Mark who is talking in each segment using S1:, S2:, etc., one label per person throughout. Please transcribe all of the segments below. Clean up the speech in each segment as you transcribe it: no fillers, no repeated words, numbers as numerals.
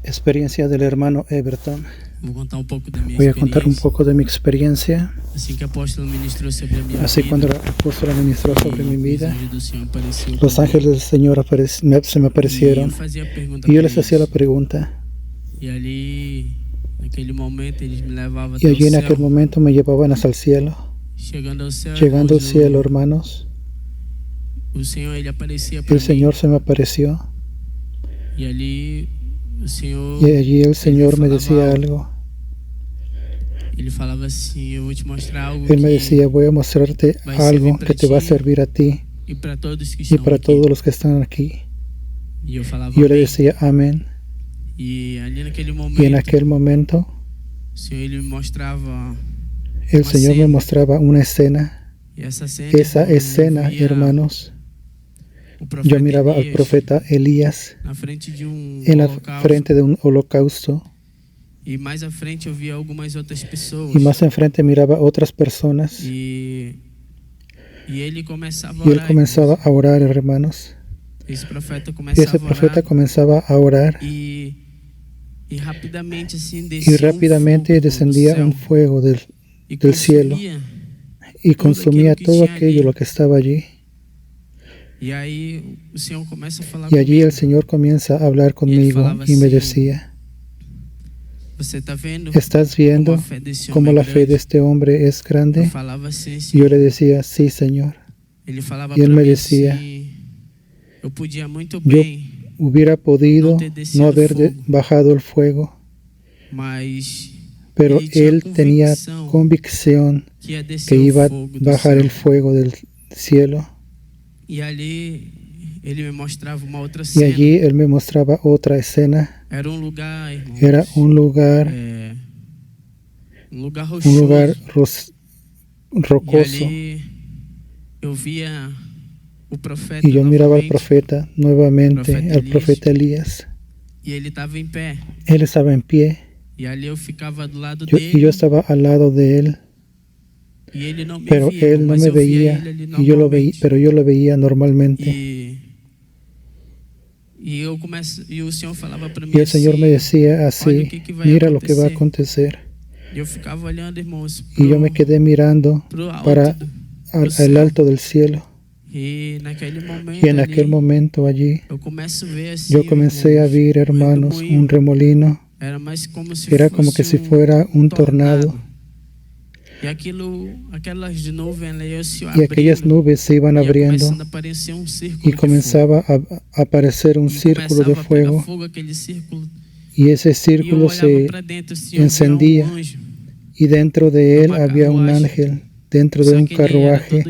S1: Experiencia del hermano Everton.
S2: Voy a contar un poco de mi experiencia.
S1: Así cuando el apóstol ministró sobre mi vida, los ángeles del Señor se me aparecieron y yo les hacía la pregunta. Y allí en aquel momento me llevaban hasta el cielo. Llegando al cielo, hermanos, el Señor se me apareció. Y allí el Señor me decía algo. Él me decía, voy a mostrarte algo que te va a servir a ti y para todos los que están aquí. Yo le decía, amén. Y en aquel momento, el Señor me mostraba una escena. Esa escena, hermanos, yo miraba al profeta Elías en la frente de un holocausto. Y más enfrente miraba otras personas. Y él comenzaba a orar, hermanos. Ese profeta comenzaba a orar. Y rápidamente descendía un fuego del cielo y consumía todo aquello lo que estaba allí. Y allí el Señor comienza a hablar conmigo y me decía, ¿estás viendo cómo la fe de este hombre es grande? Y yo le decía, sí, Señor. Y él me decía, yo hubiera podido no haber bajado el fuego, pero él tenía convicción que iba a bajar el fuego del cielo. Y allí él me mostraba otra escena. Era un lugar rocoso. Y yo miraba al profeta nuevamente, al profeta Elías. Él estaba en pie. Y yo estaba al lado de él. Pero él no me veía, pero yo lo veía normalmente. Y el Señor me decía así, mira lo que va a acontecer. Y yo me quedé mirando para el alto del cielo. Y en aquel momento allí, yo comencé a ver, hermanos, un remolino. Era como que si fuera un tornado. Y aquellas nubes se iban abriendo y comenzaba a aparecer un círculo de fuego. Y ese círculo se encendía y dentro de él había un ángel, dentro de un carruaje,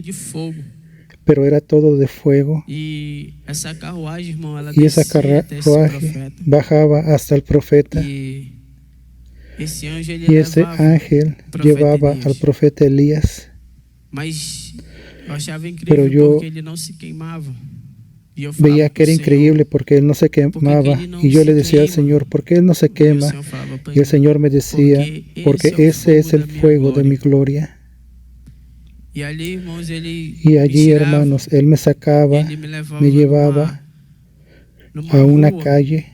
S1: pero era todo de fuego. Y esa carruaje bajaba hasta el profeta. Y ese ángel llevaba al profeta Elías. Pero yo veía que era increíble porque él no se quemaba. Y yo le decía al Señor, ¿por qué él no se quema? Y el Señor me decía, porque ese es el fuego de mi gloria. Y allí, hermanos, él me sacaba, me llevaba a una calle.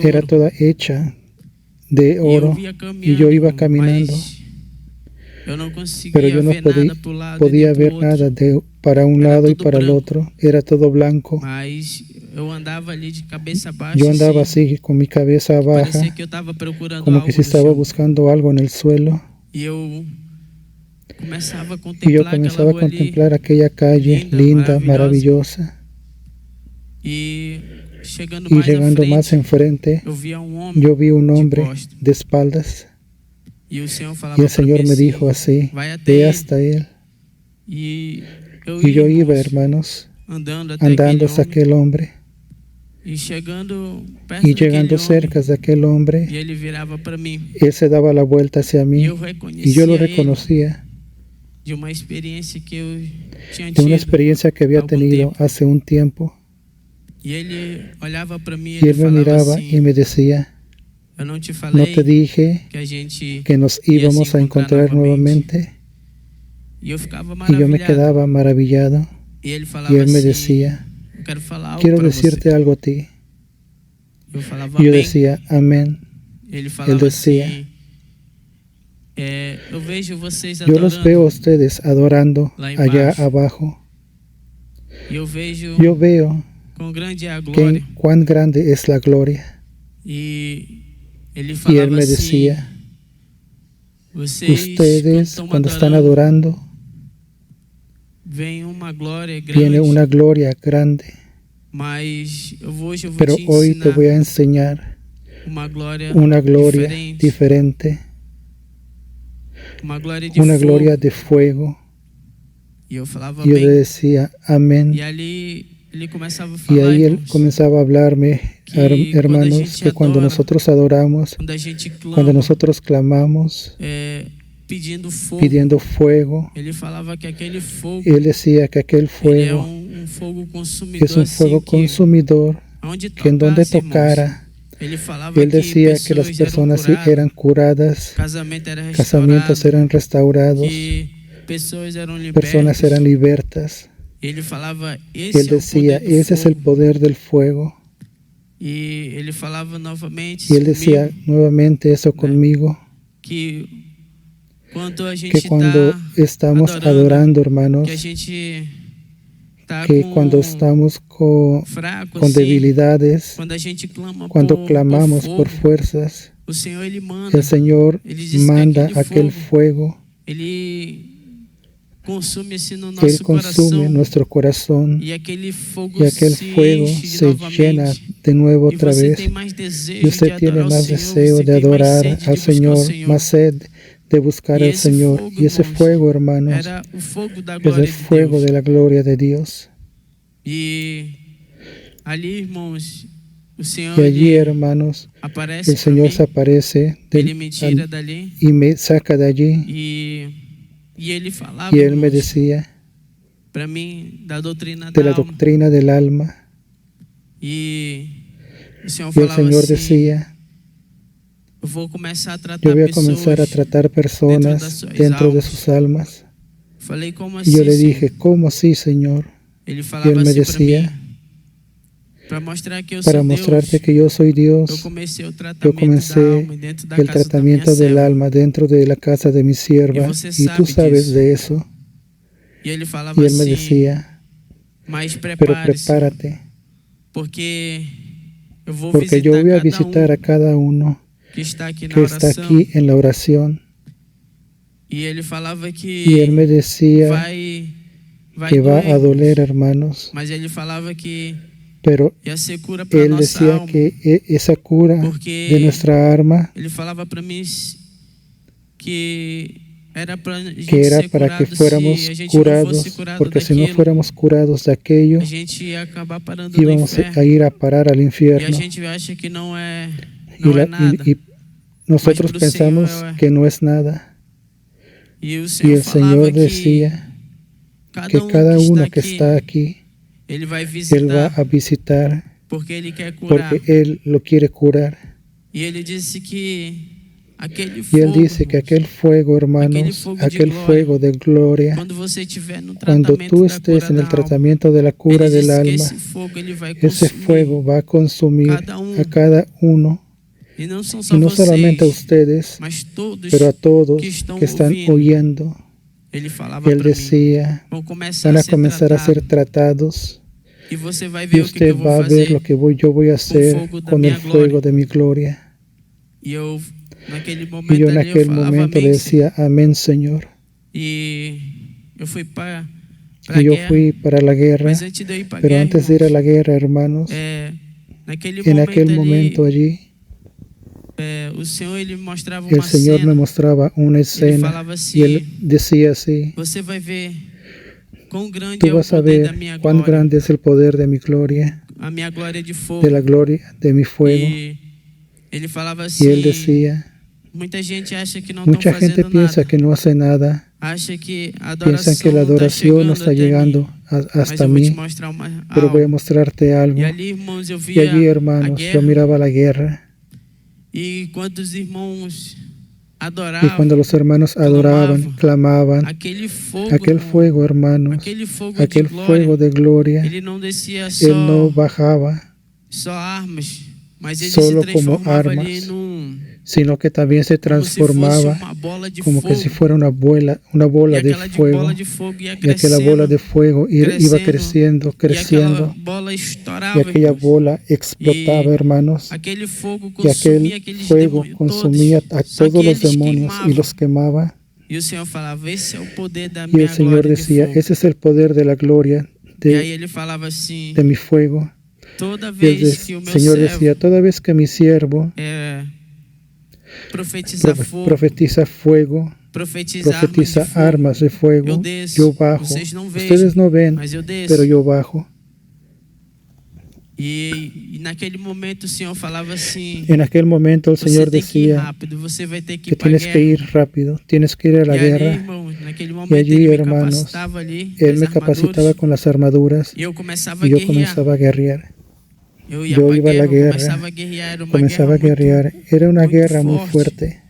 S1: Era toda hecha de oro y yo iba caminando, pero yo no podía ver nada para un lado y para el otro. Era todo blanco. Yo andaba así con mi cabeza baja, como que si estaba buscando algo en el suelo. Y yo comenzaba a contemplar aquella calle linda, maravillosa. Y llegando más enfrente, yo vi un hombre de espaldas. Y el Señor me dijo así, ve hasta él. Y yo iba, hermanos, andando hasta aquel hombre. Y llegando cerca de aquel hombre, él se daba la vuelta hacia mí y yo lo reconocía de una experiencia que había tenido hace un tiempo. Y él me miraba y me decía, ¿no te dije que nos íbamos a encontrar nuevamente? Y yo me quedaba maravillado. Y él me decía, quiero decirte algo a ti. Y yo decía, amén. Él decía, yo los veo a ustedes adorando allá abajo. Yo veo cuán grande es la gloria. Y él me decía, ustedes cuando están adorando, viene una gloria grande. Pero hoy te voy a enseñar una gloria diferente, una gloria de fuego. Y yo le decía, amén. Y ahí él comenzaba a hablarme, hermanos, que cuando nosotros adoramos, cuando nosotros clamamos, pidiendo fuego, él decía que aquel fuego es un fuego consumidor, que en donde tocara, él decía que las personas eran curadas, casamientos eran restaurados, personas eran libertas. Él decía, ese es el poder del fuego. Y él decía nuevamente eso conmigo, que cuando estamos adorando, hermanos, que cuando estamos con debilidades, cuando clamamos por fuerzas, el Señor manda aquel fuego. Él consume nuestro corazón y aquel fuego se llena de nuevo otra vez. Y usted tiene más deseo de adorar al Señor, más sed de buscar al Señor. Y ese fuego, hermanos, es el fuego de la gloria de Dios. Y allí, hermanos, el Señor se aparece y me saca de allí. Y él me decía de la doctrina del alma. Y el Señor decía, yo voy a comenzar a tratar personas dentro de sus almas. Y yo le dije, ¿cómo así, Señor? Y él me decía, para mostrarte que yo soy Dios, yo comencé el tratamiento del alma dentro de la casa de mi sierva, y tú sabes de eso. Y él me decía, pero prepárate, porque yo voy a visitar a cada uno que está aquí en la oración. Y él me decía que va a doler, hermanos. Pero él decía que esa cura de nuestra alma, que era para que fuéramos curados, porque si no fuéramos curados de aquello, íbamos a ir a parar al infierno. Y nosotros pensamos que no es nada. Y el Señor decía que cada uno que está aquí, Él va a visitar porque Él lo quiere curar. Y Él dice que aquel fuego, hermanos, aquel fuego de gloria, cuando tú estés en el tratamiento de la cura del alma, ese fuego va a consumir a cada uno. Y no solamente a ustedes, pero a todos que están oyendo. Él decía, van a comenzar a ser tratados. Y usted va a ver lo que yo voy a hacer con el fuego de mi gloria. Y yo en aquel momento le decía, amén, Señor. Y yo fui para la guerra, pero antes de ir a la guerra, hermanos, en aquel momento allí, el Señor me mostraba una escena y Él decía así, tú vas a ver cuán grande es el poder de mi gloria, de la gloria de mi fuego. Y Él decía, mucha gente piensa que no hace nada, piensan que la adoración no está llegando hasta mí, pero voy a mostrarte algo. Y allí, hermanos, yo miraba la guerra. Y Y cuando los hermanos adoraban, clamaban, aquel fuego, hermanos, aquel fuego de gloria, Él no bajaba solo como armas, sino que también se transformaba como que si fuera una bola de fuego, y aquella bola de fuego iba creciendo, y aquella bola explotaba, hermanos, y aquel fuego consumía a todos los demonios y los quemaba. Y el Señor decía, ese es el poder de la gloria de mi fuego. Y el Señor decía, toda vez que mi siervo profetiza fuego, profetiza armas de fuego, yo bajo. Ustedes no ven, pero yo bajo. En aquel momento el Señor decía que tienes que ir rápido, tienes que ir a la guerra. Y allí, hermanos, Él me capacitaba con las armaduras y yo comenzaba a guerrear. Yo iba a la guerra, comenzaba a guerrear. Era una guerra muy fuerte,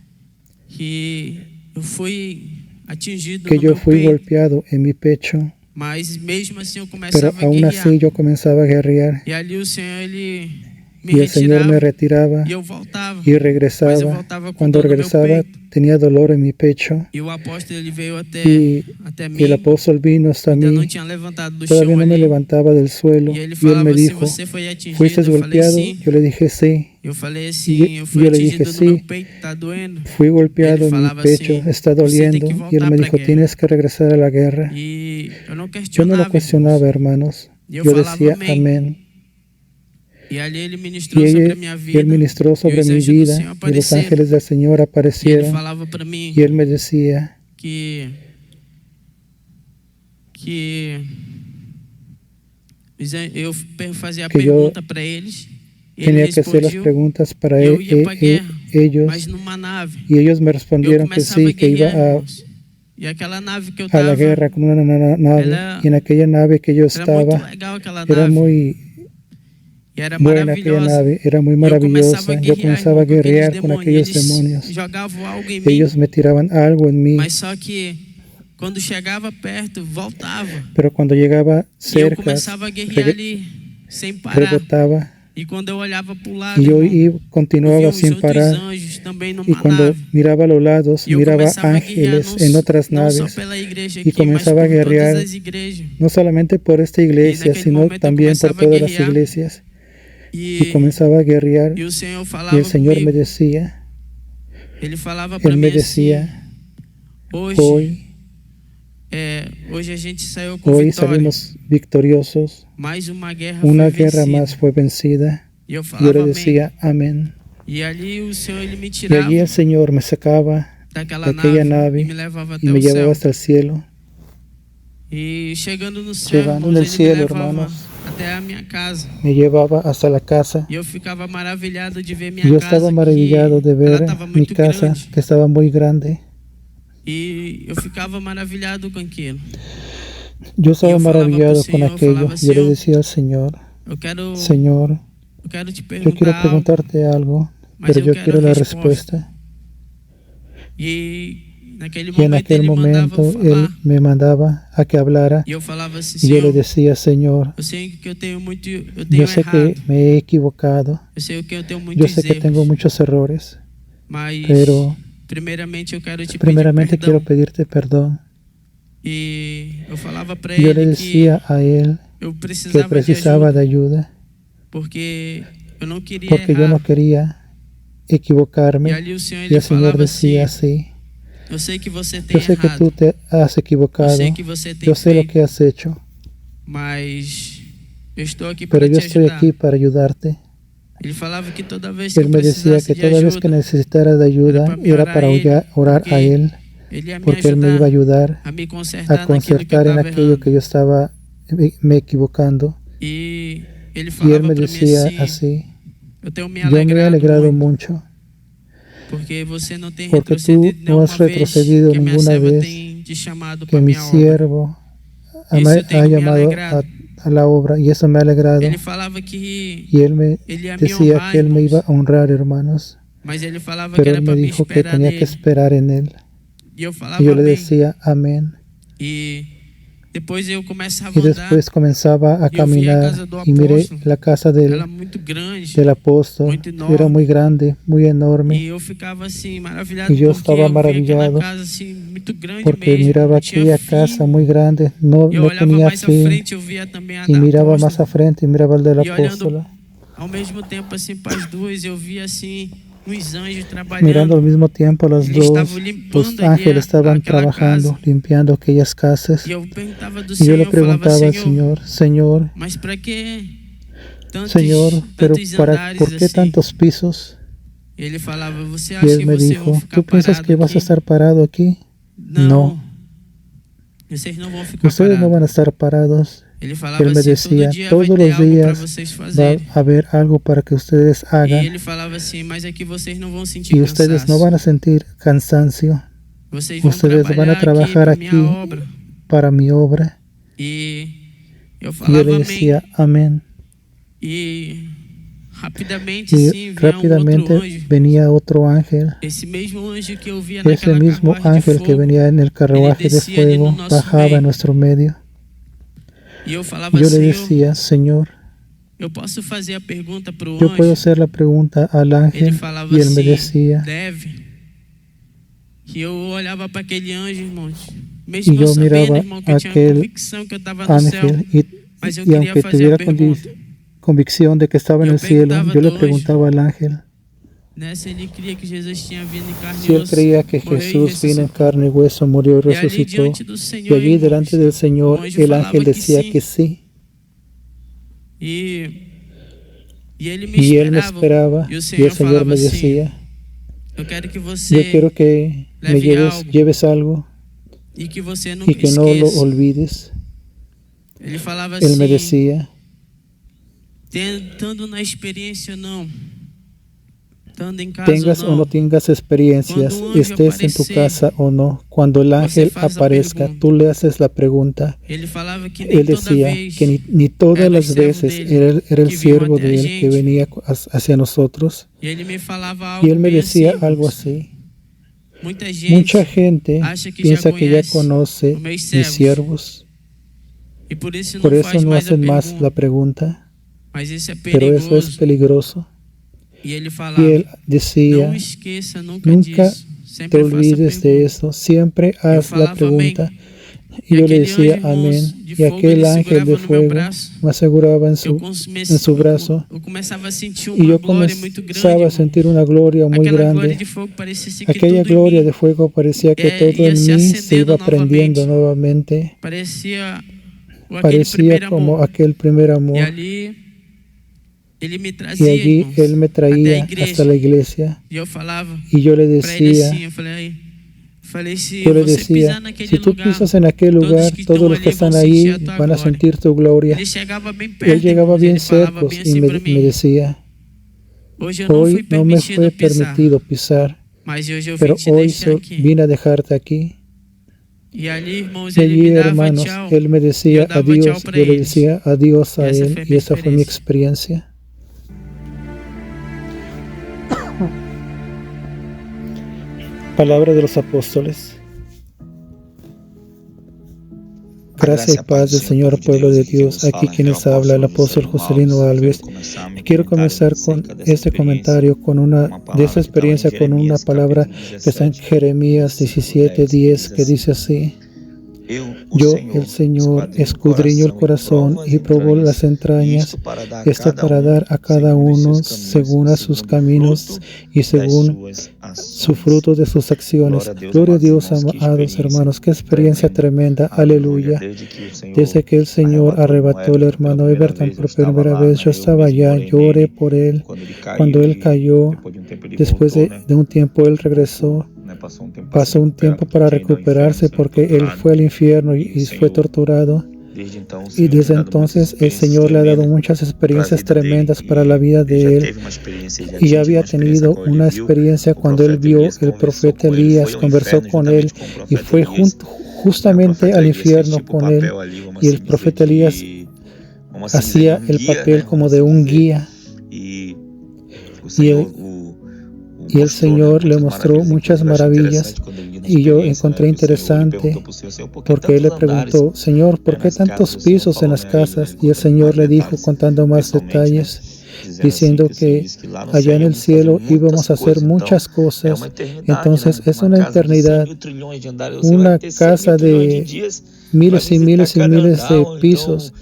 S1: que yo fui golpeado en mi pecho, pero aún así yo comenzaba a guerrear. Y el Señor me retiraba y regresaba. Cuando regresaba tenía dolor en mi pecho. Y el apóstol vino hasta mí. Todavía no me levantaba del suelo. Y él me dijo, ¿fuiste golpeado? Yo le dije, sí. Y yo le dije, sí, fui golpeado en mi pecho, está doliendo. Y él me dijo, tienes que regresar a la guerra. Yo no lo cuestionaba, hermanos. Yo decía, amén. Y Él ministró sobre mi vida, y los ángeles del Señor aparecieron, y Él me decía que yo tenía que hacer las preguntas para ellos, y ellos me respondieron que sí, que iba a la guerra con una nave, y en aquella nave que yo estaba era muy buena, aquella nave era muy maravillosa. Yo comenzaba a guerrear con aquellos demonios. Ellos me tiraban algo en mí, pero cuando llegaba cerca rebotaba. Y yo continuaba sin parar. Y cuando miraba a los lados, miraba ángeles en otras naves. Y comenzaba a guerrear, no solamente por esta iglesia, sino también por todas las iglesias. Y comenzaba a guerrear. Y el Señor me decía, Él me decía, hoy salimos victoriosos. Una guerra más fue vencida. Yo le decía, amén. Y allí el Señor me sacaba de aquella nave y me llevaba hasta el cielo. Llegando en el cielo, hermanos, me llevaba hasta la casa. Yo estaba maravillado de ver mi casa, que estaba muy grande. Yo estaba maravillado con aquello. Yo le decía al Señor, Señor, yo quiero preguntarte algo, pero yo quiero la respuesta. Y en aquel momento Él me mandaba a que hablara. Y yo le decía, Señor, yo sé que me he equivocado. Yo sé que tengo muchos errores. Pero primeramente quiero pedirte perdón. Yo le decía a Él que precisaba de ayuda, porque yo no quería equivocarme. Y el Señor decía así, yo sé que tú te has equivocado, yo sé lo que has hecho, pero yo estoy aquí para ayudarte. Él me decía que toda vez que necesitara de ayuda era para orar a Él, porque Él me iba a ayudar a concertar en aquello que yo estaba me equivocando. Y Él me decía así, yo me he alegrado mucho, porque tú no has retrocedido ninguna vez que mi siervo ha llamado a la obra, y eso me ha alegrado. Y Él me decía que Él me iba a honrar, hermanos. Pero él me dijo que tenía que esperar en él. Y yo le decía amén.
S2: Y
S1: después comenzaba a caminar y miré la casa del apóstol. Era muy grande, muy enorme. Y yo estaba maravillado porque miraba aquella casa muy grande, no tenía fin. Y miraba más a frente y miraba el del apóstol. Mirando al mismo tiempo los ángeles estaban trabajando, limpiando aquellas casas. Y yo le preguntaba al Señor, pero ¿por qué tantos pisos? Y él me dijo, ¿tú piensas que vas a estar parado aquí? No. Ustedes no van a estar parados. Él me decía, todos los días va a haber algo para que ustedes hagan. Y ustedes no van a sentir cansancio. Ustedes van a trabajar aquí para mi obra. Y yo le decía, amén. Y rápidamente venía otro ángel. Ese mismo ángel que venía en el carruaje de fuego bajaba en nuestro medio. Yo le decía, Señor, yo puedo hacer la pregunta al ángel. Y él me decía, y yo miraba a aquel ángel y aunque tuviera convicción de que estaba en el cielo, yo le preguntaba al ángel si él creía que Jesús vino en carne y hueso, murió y resucitó. Y allí delante del Señor el ángel decía que sí. Y él me esperaba y el Señor me decía, yo quiero que me lleves algo y que no lo olvides. Él me decía, tengas o no tengas experiencias, estés en tu casa o no, cuando el ángel aparezca, tú le haces la pregunta. Él decía que ni todas las veces era el siervo de él que venía hacia nosotros. Y él me decía algo así. Mucha gente piensa que ya conoce mis siervos. Por eso no hacen más la pregunta. Pero eso es peligroso. Y él decía, nunca te olvides de eso, siempre haz la pregunta. Y yo le decía, amén. Y aquel ángel de fuego me aseguraba en su brazo. Y yo comenzaba a sentir una gloria muy grande. Aquella gloria de fuego parecía que todo en mí se iba prendiendo nuevamente. Parecía como aquel primer amor. Y allí él me traía hasta la iglesia. Y yo le decía, si tú pisas en aquel lugar, todos los que están ahí van a sentir tu gloria. Él llegaba bien cerca y me decía, hoy no me fue permitido pisar, pero hoy vine a dejarte aquí. Y allí, hermanos, él me decía adiós, yo le decía adiós a él, y esa fue mi experiencia. Palabra de los apóstoles. Gracia y paz del Señor, pueblo de Dios. Aquí quienes habla el apóstol Joselino Alves. Quiero comenzar con este comentario, de esta experiencia, con una palabra que está en Jeremías 17:10, que dice así: Yo, el Señor, escudriño el corazón y probo las entrañas, esto para dar a cada uno según a sus caminos y según su fruto de sus acciones. Gloria a Dios, amados hermanos, qué experiencia tremenda, aleluya. Desde que el Señor arrebató al hermano Everton por primera vez, yo estaba allá, yo oré por él. Cuando él cayó, después de un tiempo él regresó. Pasó un tiempo para recuperarse porque él fue al infierno y fue torturado. Y desde entonces el Señor le ha dado muchas experiencias tremendas para la vida de él. Y ya había tenido una experiencia cuando él vio el profeta Elías, conversó con él y fue justamente al infierno con él. Y el profeta Elías hacía el papel como de un guía. y el Señor le mostró muchas maravillas. Y yo encontré interesante porque él le preguntó, Señor, ¿por qué tantos pisos en las casas? Y el Señor le dijo, contando más detalles, diciendo que allá en el cielo íbamos a hacer muchas cosas. Entonces es una eternidad, una casa de miles y miles y miles de pisos.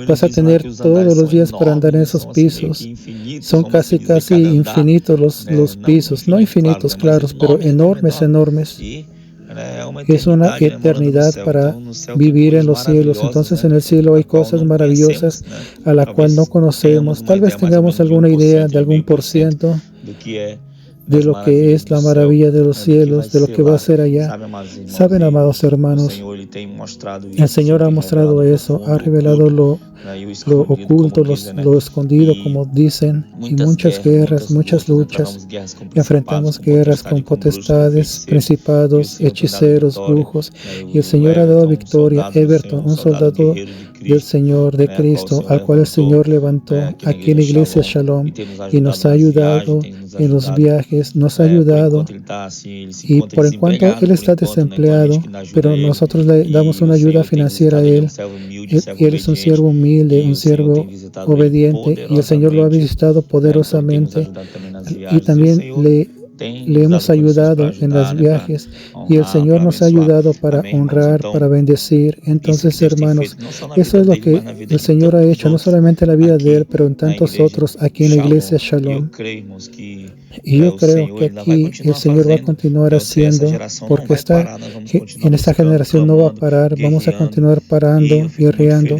S1: Vas a tener todos los días para andar en esos pisos. Son casi infinitos los pisos. No infinitos, claros, pero enormes, enormes. Es una eternidad para vivir en los cielos. Entonces en el cielo hay cosas maravillosas a la cual no conocemos. Tal vez tengamos alguna idea de algún % de lo que es la maravilla de los cielos, de lo que va a ser allá. Saben, amados hermanos, el Señor ha mostrado eso, ha revelado lo oculto, lo escondido, como dicen, y muchas guerras, muchas luchas. Enfrentamos guerras con potestades, principados, hechiceros, brujos, y el Señor ha dado victoria. Everton, un soldado del Señor, de Cristo, al cual el Señor levantó aquí en la iglesia Shalom, y nos ha ayudado en los viajes, nos ha ayudado, y por en cuanto él está desempleado, pero nosotros le damos una ayuda financiera a él. Él es un siervo humilde, un siervo obediente, y el Señor lo ha visitado poderosamente, y también le hemos ayudado en los viajes, y el Señor nos ha ayudado para honrar, para bendecir. Entonces, hermanos, eso es lo que el Señor ha hecho, no solamente en la vida de él, pero en tantos otros aquí en la iglesia Shalom. Y yo creo que aquí el Señor va a continuar haciendo, porque en esta generación no va a parar, vamos a continuar parando, guerreando.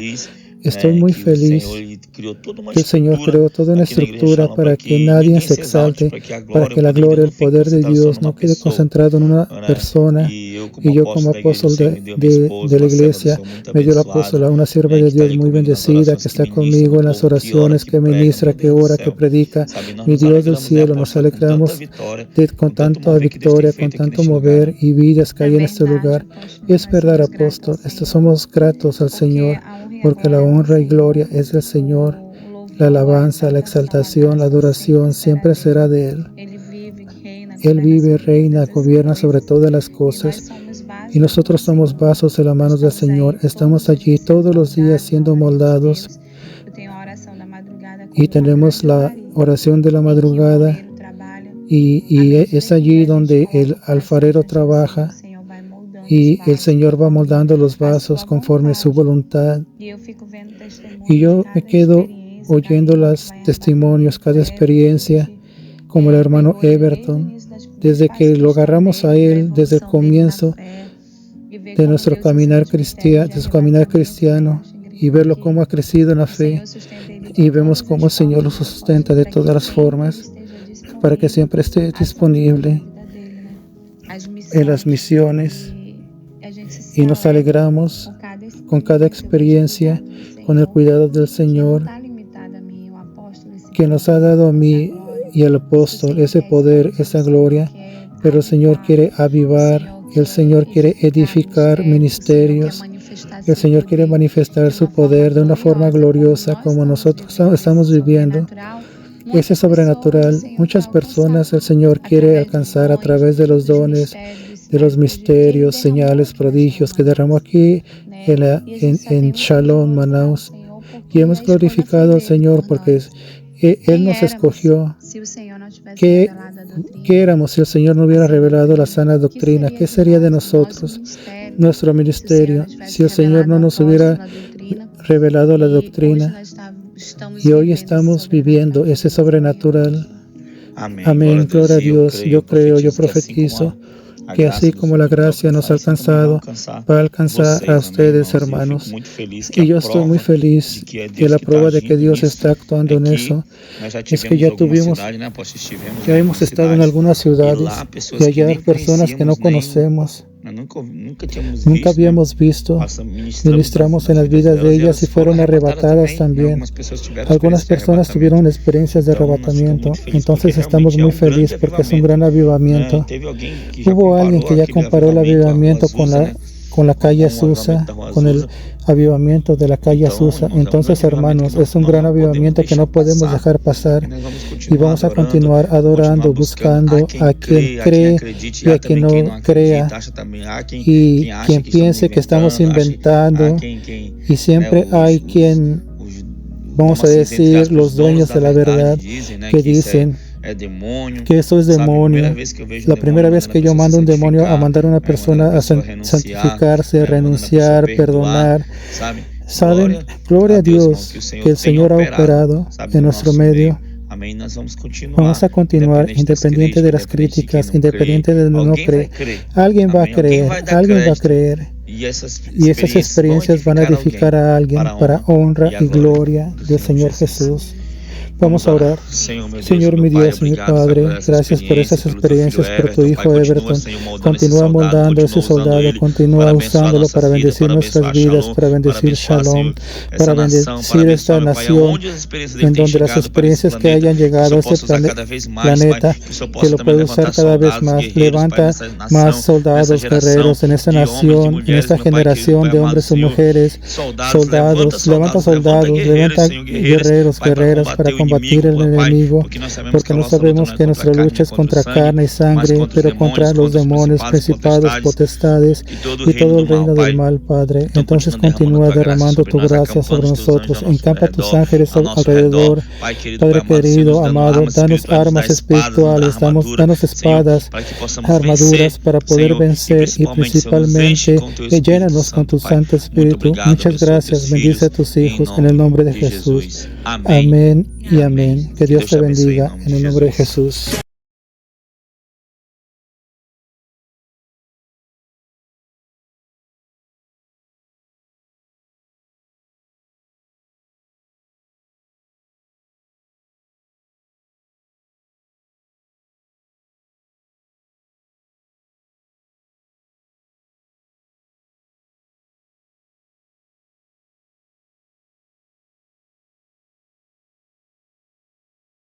S1: Estoy muy feliz que el Señor creó toda una estructura para que nadie se exalte, para que la gloria, el poder de Dios no quede concentrado en una persona. Y yo, como apóstol de la iglesia, me dio la apóstola, una sierva de Dios muy bendecida, que está conmigo en las oraciones, que ministra, que ora, que predica. Mi Dios del cielo, nos alegramos con tanta victoria, con tanto mover y vidas que hay en este lugar. Es verdad, apóstol, somos gratos al Señor, porque la honra y gloria es del Señor. La alabanza, la exaltación, la adoración siempre será de Él. Él vive, reina, gobierna sobre todas las cosas, y nosotros somos vasos en las manos del Señor. Estamos allí todos los días siendo moldados, y tenemos la oración de la madrugada, y es allí donde el alfarero trabaja, y el Señor va moldando los vasos conforme a su voluntad. Y yo me quedo oyendo los testimonios, cada experiencia, como el hermano Everton, desde que lo agarramos a él, desde el comienzo de nuestro caminar cristiano, y verlo cómo ha crecido en la fe, y vemos cómo el Señor lo sustenta de todas las formas, para que siempre esté disponible en las misiones. Y nos alegramos con cada experiencia, con el cuidado del Señor, que nos ha dado a mí y al apóstol ese poder, esa gloria. Pero el Señor quiere avivar, el Señor quiere edificar ministerios, el Señor quiere manifestar su poder de una forma gloriosa, como nosotros estamos viviendo. Ese sobrenatural, muchas personas el Señor quiere alcanzar a través de los dones, de los misterios, señales, prodigios que derramó aquí en Shalom, Manaus. Y hemos glorificado al Señor porque Él nos escogió. ¿Qué éramos si el Señor no hubiera revelado la sana doctrina? ¿Qué sería de nosotros, nuestro ministerio, si el Señor no nos hubiera revelado la doctrina? Y hoy estamos viviendo ese sobrenatural. Amén, gloria a Dios. Yo creo, yo profetizo que así como la gracia nos ha alcanzado, va a alcanzar a ustedes, hermanos. Y yo estoy muy feliz que la prueba de que Dios está actuando en eso es que ya hemos estado en algunas ciudades, y allá hay personas que no conocemos, nunca habíamos visto. Ministramos en las vidas de ellas y fueron arrebatadas también. Algunas personas tuvieron experiencias de arrebatamiento. Entonces estamos muy felices porque es un gran avivamiento. Hubo alguien que ya comparó el avivamiento con con la calle Azusa, con el avivamiento de la calle Azusa. Entonces, hermanos, es un gran avivamiento que no podemos dejar pasar, y vamos a continuar adorando, buscando a quien cree y a quien no crea, y quien piense que estamos inventando, y siempre hay quien, vamos a decir, los dueños de la verdad, que dicen que eso es demonio. La primera vez que yo mando un demonio a mandar a una persona a santificarse, renunciar, perdonar, ¿saben? Gloria a Dios que el Señor ha operado en nuestro medio. Vamos a continuar, independiente de las críticas, independiente de no creer. Alguien va a creer, alguien va a creer. Y esas experiencias van a edificar a alguien para honra y gloria del Señor Jesús. Vamos a orar. Señor, mi Dios, mi Padre, gracias por esas experiencias, por tu hijo Everton. Continúa moldando a ese soldado, continúa usándolo para bendecir nuestras vidas, para bendecir Shalom, para bendecir esta nación, en donde las experiencias que hayan llegado a este planeta, que lo puede usar cada vez más. Levanta más soldados, guerreros en esta nación, en esta generación de hombres y mujeres, soldados, levanta guerreros, guerreras para combatir el enemigo, porque no sabemos que nuestra lucha es contra carne y sangre, pero contra los demonios, principados, potestades y todo el reino del mal, Padre. Entonces continúa derramando tu gracia sobre nosotros, encampa tus ángeles alrededor, Padre querido, amado, danos armas espirituales, danos espadas, armaduras para poder vencer, y principalmente llénanos con tu Santo Espíritu. Muchas gracias, bendice a tus hijos en el nombre de Jesús. Amén y amén. Que Dios te bendiga en el nombre de Jesús.